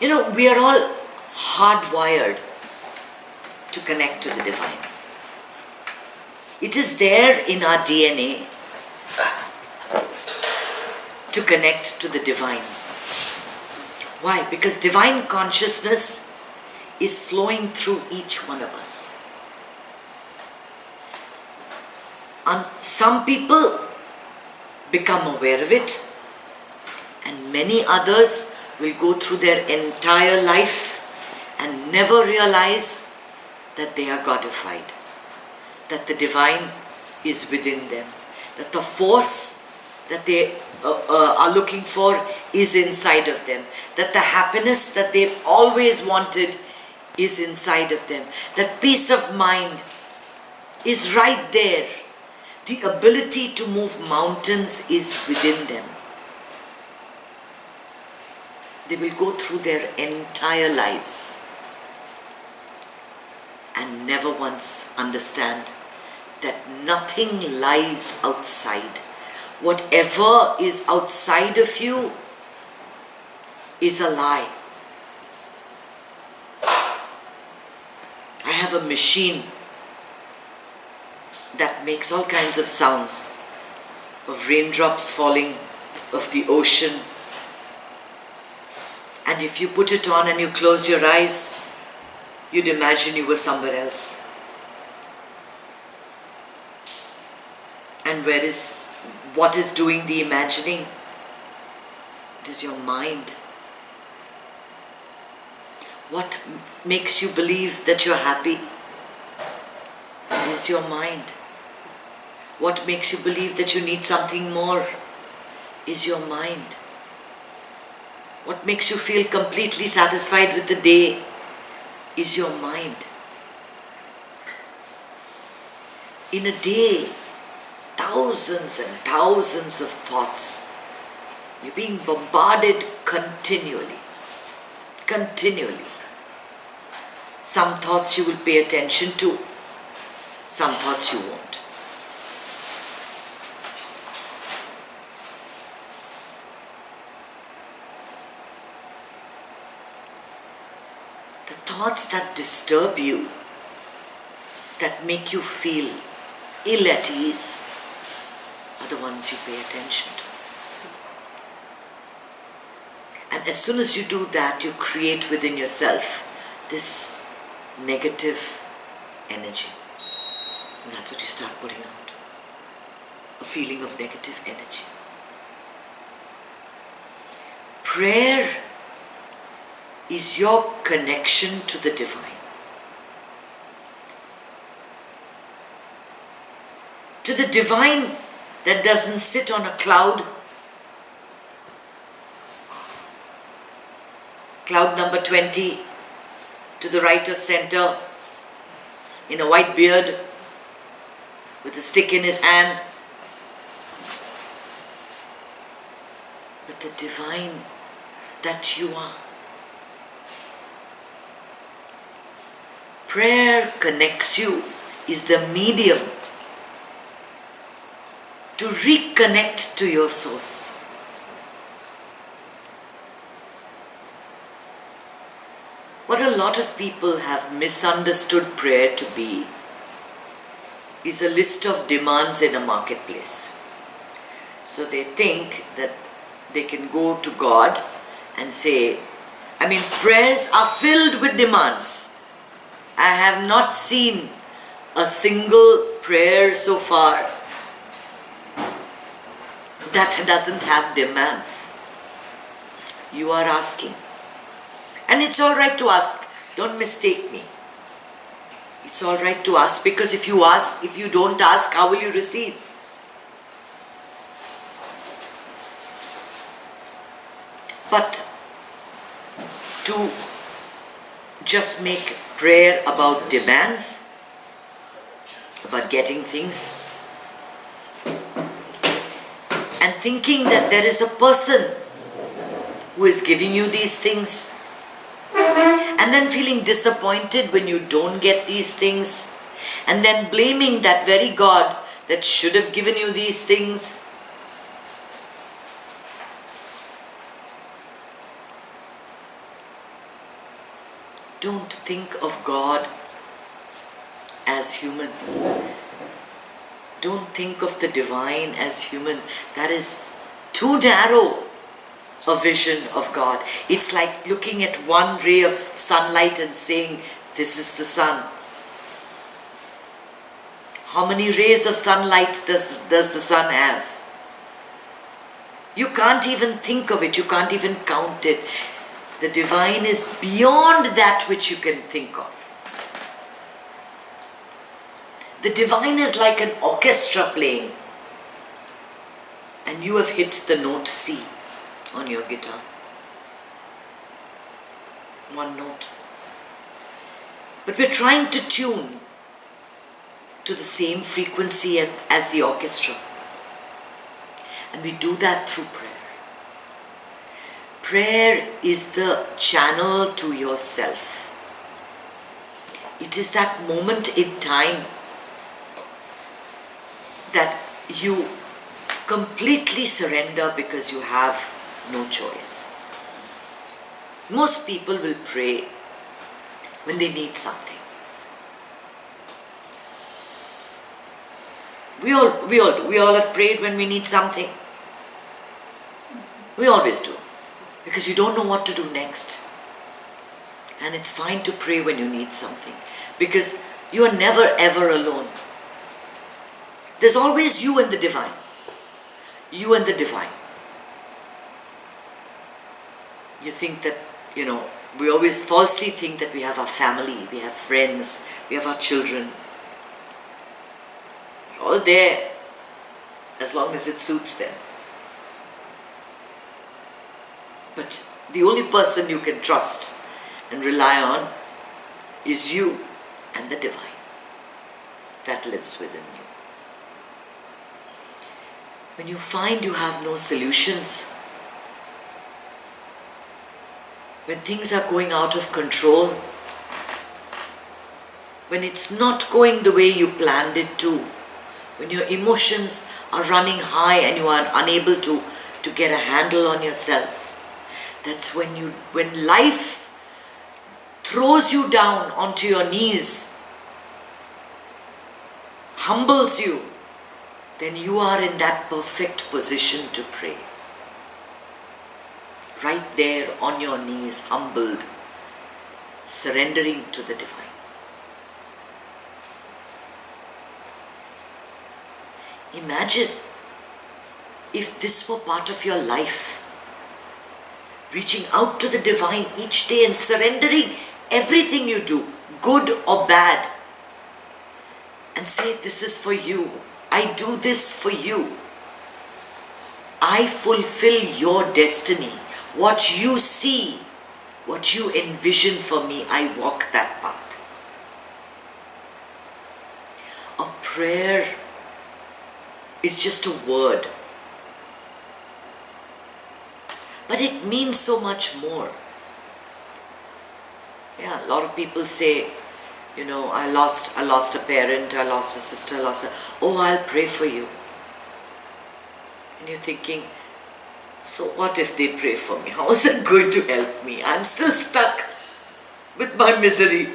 We are all hardwired to connect to the divine. It is there in our DNA to connect to the divine. Why? Because divine consciousness is flowing through each one of us. And some people become aware of it, and many others will go through their entire life and never realize that they are Godified, that the divine is within them, that the force that they are looking for is inside of them, that the happiness that they've always wanted is inside of them, that peace of mind is right there. The ability to move mountains is within them. They will go through their entire lives and never once understand that nothing lies outside. Whatever is outside of you is a lie. I have a machine that makes all kinds of sounds, of raindrops falling, of the ocean. And if you put it on and you close your eyes, you'd imagine you were somewhere else. And what is doing the imagining? It is your mind. What makes you believe that you're happy is your mind. What makes you believe that you need something more is your mind. What makes you feel completely satisfied with the day is your mind. In a day, thousands and thousands of thoughts. You're being bombarded continually. Continually. Some thoughts you will pay attention to, some thoughts you won't. The thoughts that disturb you, that make you feel ill at ease, are the ones you pay attention to. And as soon as you do that, you create within yourself this negative energy. And that's what you start putting out. A feeling of negative energy. Prayer is your connection to the divine. To the divine that doesn't sit on a cloud. Cloud number 20, to the right of center, in a white beard, with a stick in his hand. But the divine that you are. Prayer connects you, is the medium to reconnect to your source. What a lot of people have misunderstood prayer to be is a list of demands in a marketplace. So they think that they can go to God and say, prayers are filled with demands. I have not seen a single prayer so far that doesn't have demands. You are asking. And it's all right to ask. Don't mistake me. It's all right to ask, because if you don't ask, how will you receive? But to just make prayer about demands, about getting things, and thinking that there is a person who is giving you these things, and then feeling disappointed when you don't get these things, and then blaming that very God that should have given you these things. Don't think of God as human. Don't think of the divine as human. That is too narrow a vision of God. It's like looking at one ray of sunlight and saying, this is the sun. How many rays of sunlight does the sun have? You can't even think of it. You can't even count it. The divine is beyond that which you can think of. The divine is like an orchestra playing, and you have hit the note C on your guitar. One note. But we're trying to tune to the same frequency as the orchestra. And we do that through prayer. Prayer is the channel to yourself. It is that moment in time that you completely surrender because you have no choice. Most people will pray when they need something. We all have prayed when we need something. We always do. Because you don't know what to do next. And it's fine to pray when you need something. Because you are never ever alone. There's always you and the divine. You and the divine. You think that, we always falsely think that we have our family, we have friends, we have our children. All there, as long as it suits them. But the only person you can trust and rely on is you and the divine that lives within you. When you find you have no solutions, when things are going out of control, when it's not going the way you planned it to, when your emotions are running high and you are unable to get a handle on yourself, that's when life throws you down onto your knees, humbles you, then you are in that perfect position to pray. Right there on your knees, humbled, surrendering to the divine. Imagine if this were part of your life, reaching out to the divine each day and surrendering everything you do, good or bad, and say, this is for you. I do this for you. I fulfill your destiny. What you see, what you envision for me, I walk that path. A prayer is just a word. But it means so much more. Yeah, a lot of people say, I lost a parent, I lost a sister, I'll pray for you. And you're thinking, so what if they pray for me? How is it going to help me? I'm still stuck with my misery.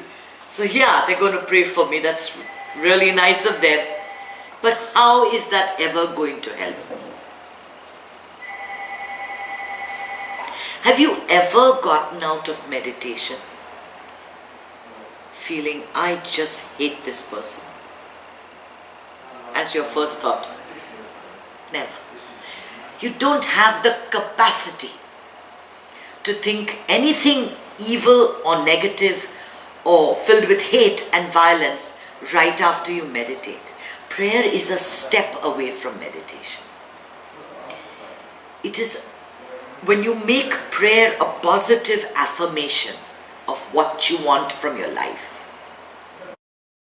So yeah, they're going to pray for me. That's really nice of them. But how is that ever going to help me? Have you ever gotten out of meditation feeling, I just hate this person, as your first thought? Never. You don't have the capacity to think anything evil or negative or filled with hate and violence right after you meditate. Prayer is a step away from meditation. It is when you make prayer a positive affirmation of what you want from your life.